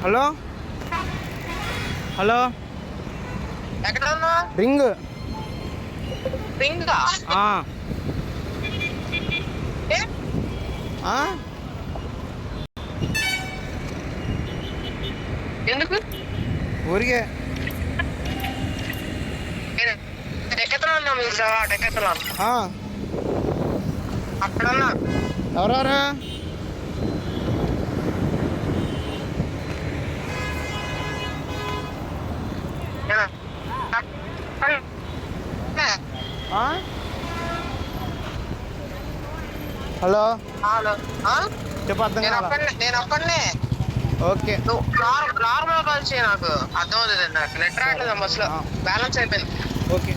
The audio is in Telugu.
హలో హలో ఎక్కడ ఉన్నావు? రింగ్ రింగా? ఎందుకు? ఊరికే డెక్కతలో మీకు డెక్కతలో అక్కడ ఉన్నా. ఎవరెవరు? హలో హలో చెప్పు. అర్థం కాదా? నేను ఒక్కడనే. ఓకే నార్మల్ కాల్ చేయి, నాకు అర్థం అవుతుంది. నాకు నెట్ రావట్లేదు బస్సులో, బ్యాలెన్స్ అయిపోయింది. ఓకే